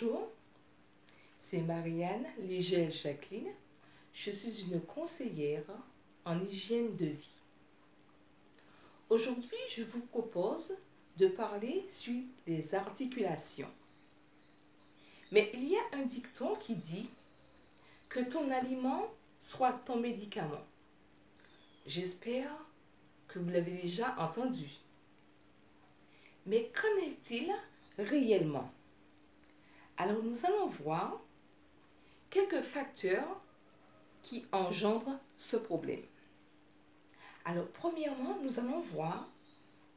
Bonjour, c'est Marianne Ligel-Jacqueline. Je suis une conseillère en hygiène de vie. Aujourd'hui, je vous propose de parler sur les articulations. Mais il y a un dicton qui dit que ton aliment soit ton médicament. J'espère que vous l'avez déjà entendu. Mais qu'en est-il réellement? Alors nous allons voir quelques facteurs qui engendrent ce problème. Alors premièrement, nous allons voir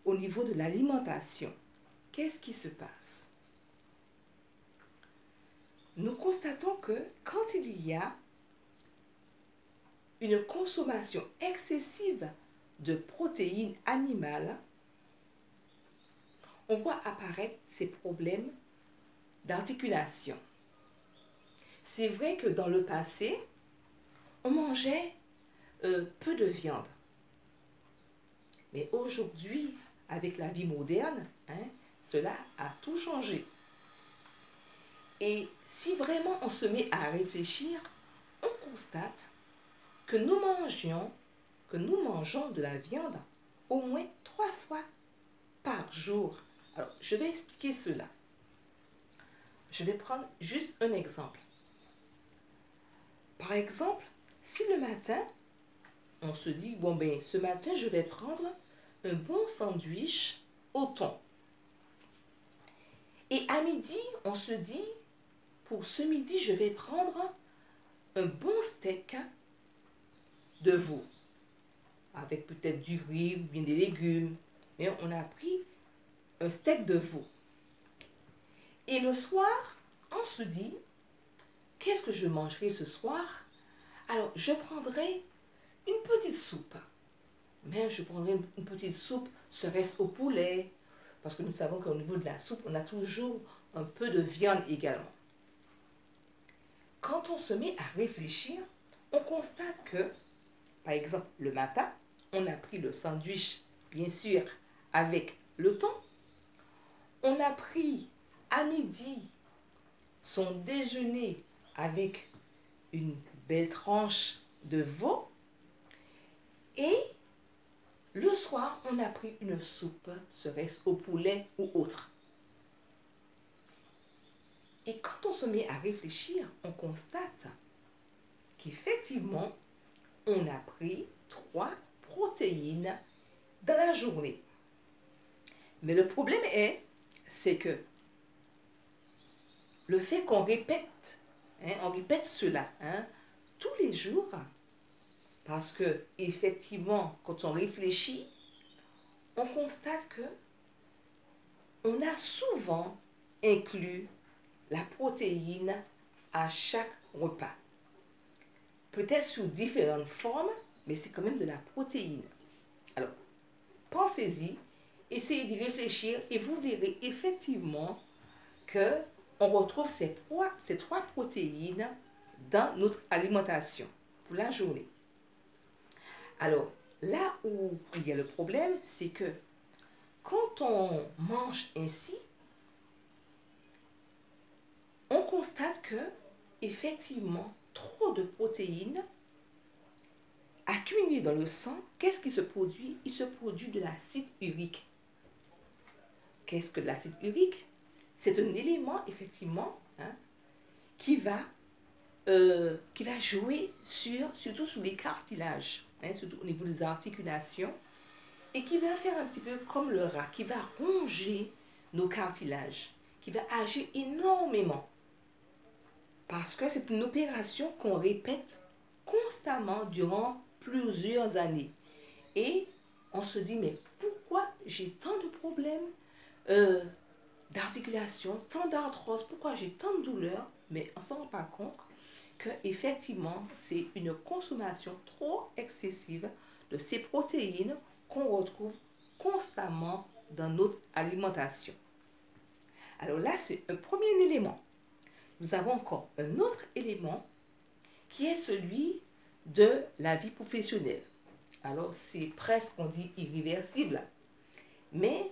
au niveau de l'alimentation. Qu'est-ce qui se passe? Nous constatons que quand il y a une consommation excessive de protéines animales, on voit apparaître ces problèmes d'articulation. C'est vrai que dans le passé, on mangeait peu de viande. Mais aujourd'hui, avec la vie moderne, cela a tout changé. Et si vraiment on se met à réfléchir, on constate que nous mangeons de la viande au moins 3 fois par jour. Alors, je vais expliquer cela. Je vais prendre juste un exemple. Par exemple, si le matin, on se dit, bon ben, ce matin, je vais prendre un bon sandwich au thon. Et à midi, on se dit, pour ce midi, je vais prendre un bon steak de veau, avec peut-être du riz ou bien des légumes. Mais on a pris un steak de veau. Et le soir, on se dit, qu'est-ce que je mangerai ce soir? Alors, je prendrai une petite soupe. Mais je prendrai une petite soupe, serait-ce au poulet? Parce que nous savons qu'au niveau de la soupe, on a toujours un peu de viande également. Quand on se met à réfléchir, on constate que, par exemple, le matin, on a pris le sandwich, bien sûr, avec le thon. On a pris à midi son déjeuner avec une belle tranche de veau. Et le soir, on a pris une soupe, serait-ce au poulet ou autre. Et quand on se met à réfléchir, on constate qu'effectivement, on a pris 3 protéines dans la journée. Mais le problème c'est que le fait qu'on répète, on répète cela tous les jours, parce que effectivement, quand on réfléchit, on constate que on a souvent inclus la protéine à chaque repas. Peut-être sous différentes formes, mais c'est quand même de la protéine. Alors, pensez-y, essayez d'y réfléchir et vous verrez effectivement que on retrouve ces 3 protéines dans notre alimentation pour la journée. Alors, là où il y a le problème, c'est que quand on mange ainsi, on constate que, effectivement, trop de protéines accumulées dans le sang, qu'est-ce qui se produit? Il se produit de l'acide urique. Qu'est-ce que l'acide urique? C'est un élément, effectivement, qui va jouer surtout sur les cartilages, surtout au niveau des articulations, et qui va faire un petit peu comme le rat, qui va ronger nos cartilages, qui va agir énormément. Parce que c'est une opération qu'on répète constamment durant plusieurs années. Et on se dit, mais pourquoi j'ai tant de problèmes d'articulation, tant d'arthrose, pourquoi j'ai tant de douleurs? Mais on ne s'en rend pas compte qu'effectivement, c'est une consommation trop excessive de ces protéines qu'on retrouve constamment dans notre alimentation. Alors là, c'est un premier élément. Nous avons encore un autre élément qui est celui de la vie professionnelle. Alors, c'est presque, on dit, irréversible. Mais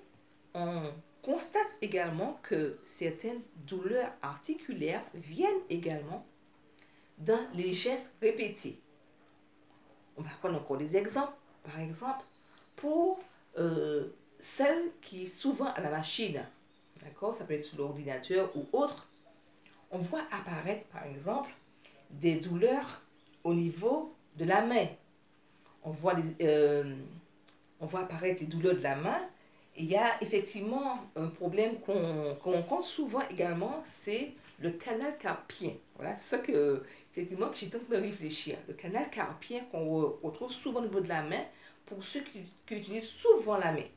on constate également que certaines douleurs articulaires viennent également dans les gestes répétés. On va prendre encore des exemples. Par exemple, pour celle qui est souvent à la machine, d'accord, ça peut être sur l'ordinateur ou autre, on voit apparaître, par exemple, des douleurs au niveau de la main. On voit apparaître les douleurs de la main. Et il y a effectivement un problème qu'on rencontre souvent également, c'est le canal carpien. Voilà, c'est ça que j'ai tenté de réfléchir. Le canal carpien qu'on retrouve souvent au niveau de la main pour ceux qui utilisent souvent la main.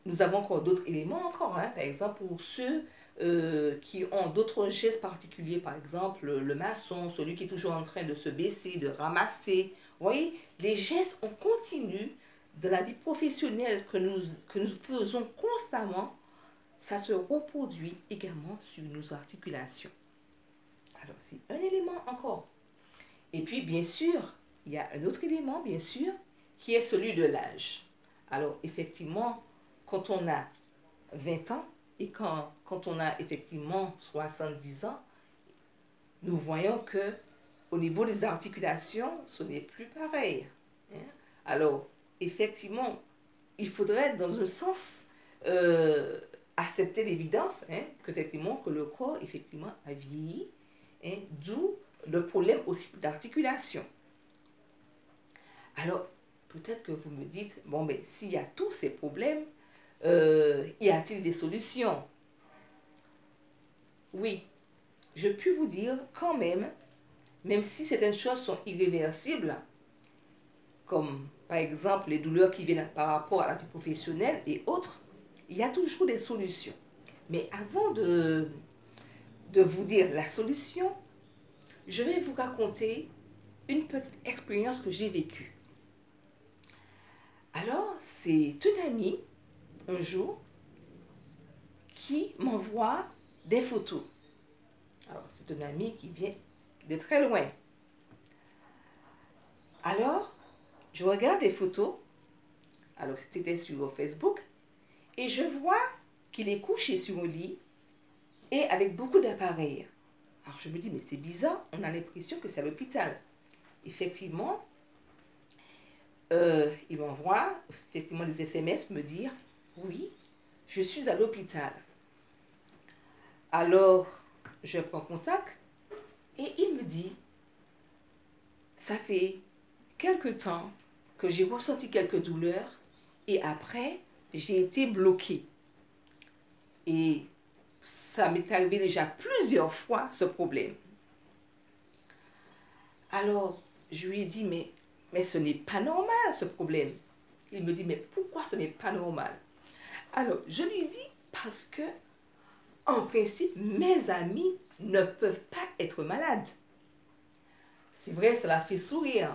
Nous avons encore d'autres éléments encore, hein. Par exemple pour ceux qui ont d'autres gestes particuliers, par exemple le maçon, celui qui est toujours en train de se baisser, de ramasser. Vous voyez, les gestes, on continue de la vie professionnelle que nous faisons constamment, ça se reproduit également sur nos articulations. Alors, c'est un élément encore. Et puis, bien sûr, il y a un autre élément, bien sûr, qui est celui de l'âge. Alors, effectivement, quand on a 20 ans et quand on a effectivement 70 ans, nous voyons que au niveau des articulations, ce n'est plus pareil. Hein? Alors, effectivement, il faudrait, dans un sens, accepter l'évidence, hein, que le corps, effectivement, a vieilli, hein, d'où le problème aussi d'articulation. Alors, peut-être que vous me dites, bon, mais s'il y a tous ces problèmes, y a-t-il des solutions? Oui, je puis vous dire quand même si certaines choses sont irréversibles, comme par exemple les douleurs qui viennent par rapport à la vie professionnelle et autres, il y a toujours des solutions. Mais avant de vous dire la solution, je vais vous raconter une petite expérience que j'ai vécue. Alors, c'est une amie, un jour, qui m'envoie des photos. Alors, c'est une amie qui vient de très loin. Alors, je regarde les photos. Alors, c'était sur Facebook. Et je vois qu'il est couché sur un lit et avec beaucoup d'appareils. Alors, je me dis, mais c'est bizarre. On a l'impression que c'est à l'hôpital. Effectivement, il m'envoie effectivement des SMS me dire, oui, je suis à l'hôpital. Alors, je prends contact et il me dit, ça fait quelque temps que j'ai ressenti quelques douleurs et après, j'ai été bloquée. Et ça m'est arrivé déjà plusieurs fois, ce problème. Alors, je lui ai dit, mais ce n'est pas normal, ce problème. Il me dit, mais pourquoi ce n'est pas normal? Alors, je lui dis, parce que, en principe, mes amis ne peuvent pas être malades. C'est vrai, ça l'a fait sourire.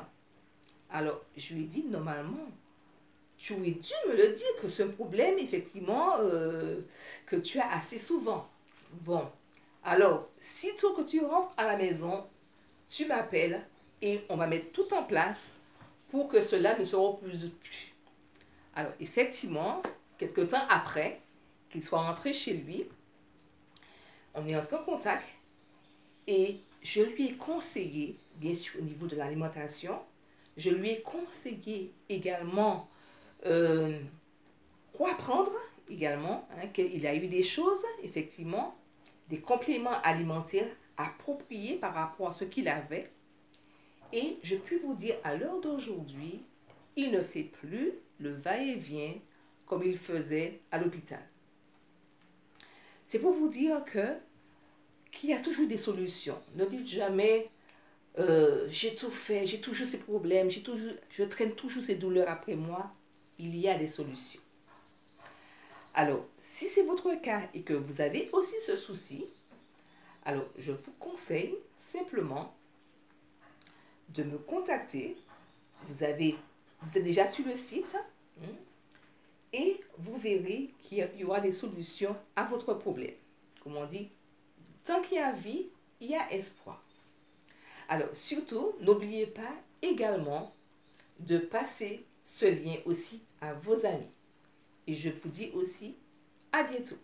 Alors, je lui ai dit, normalement, tu aurais dû me le dire que ce problème, effectivement, que tu as assez souvent. Bon, alors, sitôt que tu rentres à la maison, tu m'appelles et on va mettre tout en place pour que cela ne se reproduise plus. Alors, effectivement, quelque temps après qu'il soit rentré chez lui, on est entré en contact et je lui ai conseillé, bien sûr au niveau de l'alimentation, je lui ai conseillé également quoi prendre également, hein, qu'il a eu des choses, effectivement, des compléments alimentaires appropriés par rapport à ce qu'il avait. Et je puis vous dire, à l'heure d'aujourd'hui, il ne fait plus le va-et-vient comme il faisait à l'hôpital. C'est pour vous dire qu'il y a toujours des solutions. Ne dites jamais, j'ai tout fait, j'ai toujours ces problèmes, je traîne toujours ces douleurs après moi. Il y a des solutions. Alors, si c'est votre cas et que vous avez aussi ce souci, alors je vous conseille simplement de me contacter. Vous êtes déjà sur le site et vous verrez qu'il y aura des solutions à votre problème. Comme on dit, tant qu'il y a vie, il y a espoir. Alors, surtout, n'oubliez pas également de passer ce lien aussi à vos amis. Et je vous dis aussi, À bientôt.